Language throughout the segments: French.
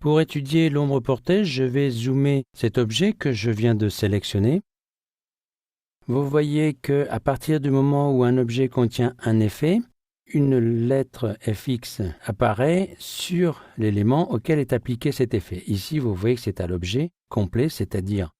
Pour étudier l'ombre portée, je vais zoomer cet objet que je viens de sélectionner. Vous voyez qu'à partir du moment où un objet contient un effet, une lettre FX apparaît sur l'élément auquel est appliqué cet effet. Ici, vous voyez que c'est à l'objet complet, c'est-à-dire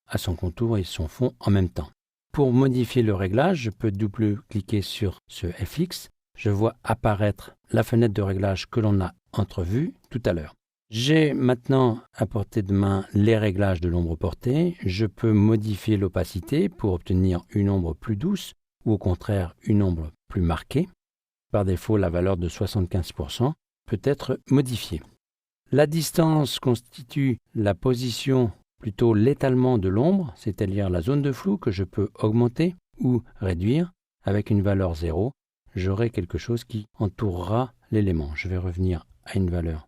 à son contour et son fond en même temps. Pour modifier le réglage, je peux double-cliquer sur ce FX. Je vois apparaître la fenêtre de réglage que l'on a entrevue tout à l'heure. J'ai maintenant à portée de main les réglages de l'ombre portée. Je peux modifier l'opacité pour obtenir une ombre plus douce ou au contraire une ombre plus marquée. Par défaut, la valeur de 75% peut être modifiée. La distance constitue la position, plutôt l'étalement de l'ombre, c'est-à-dire la zone de flou que je peux augmenter ou réduire. Avec une valeur 0, j'aurai quelque chose qui entourera l'élément. Je vais revenir à une valeur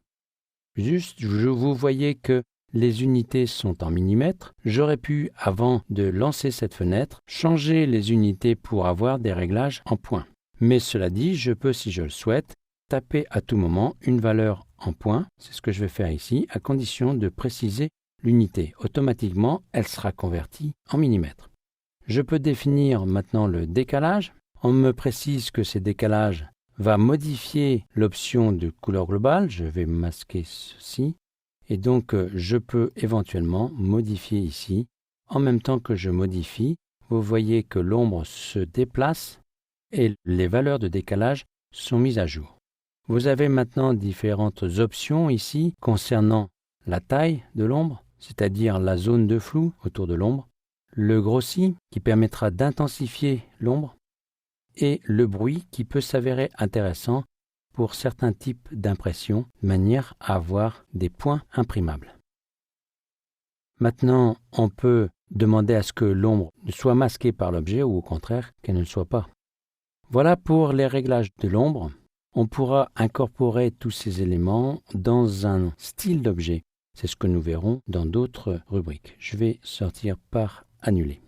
juste. Vous voyez que les unités sont en millimètres. J'aurais pu, avant de lancer cette fenêtre, changer les unités pour avoir des réglages en points. Mais cela dit, je peux, si je le souhaite, taper à tout moment une valeur en points. C'est ce que je vais faire ici, à condition de préciser l'unité. Automatiquement, elle sera convertie en millimètres. Je peux définir maintenant le décalage. On me précise que ce décalage va modifier l'option de couleur globale. Je vais masquer ceci. Et donc, je peux éventuellement modifier ici. En même temps que je modifie, vous voyez que l'ombre se déplace et les valeurs de décalage sont mises à jour. Vous avez maintenant différentes options ici concernant la taille de l'ombre, c'est-à-dire la zone de flou autour de l'ombre, le grossi qui permettra d'intensifier l'ombre et le bruit qui peut s'avérer intéressant pour certains types d'impressions de manière à avoir des points imprimables. Maintenant, on peut demander à ce que l'ombre soit masquée par l'objet ou au contraire qu'elle ne le soit pas. Voilà pour les réglages de l'ombre. On pourra incorporer tous ces éléments dans un style d'objet. C'est ce que nous verrons dans d'autres rubriques. Je vais sortir par annuler.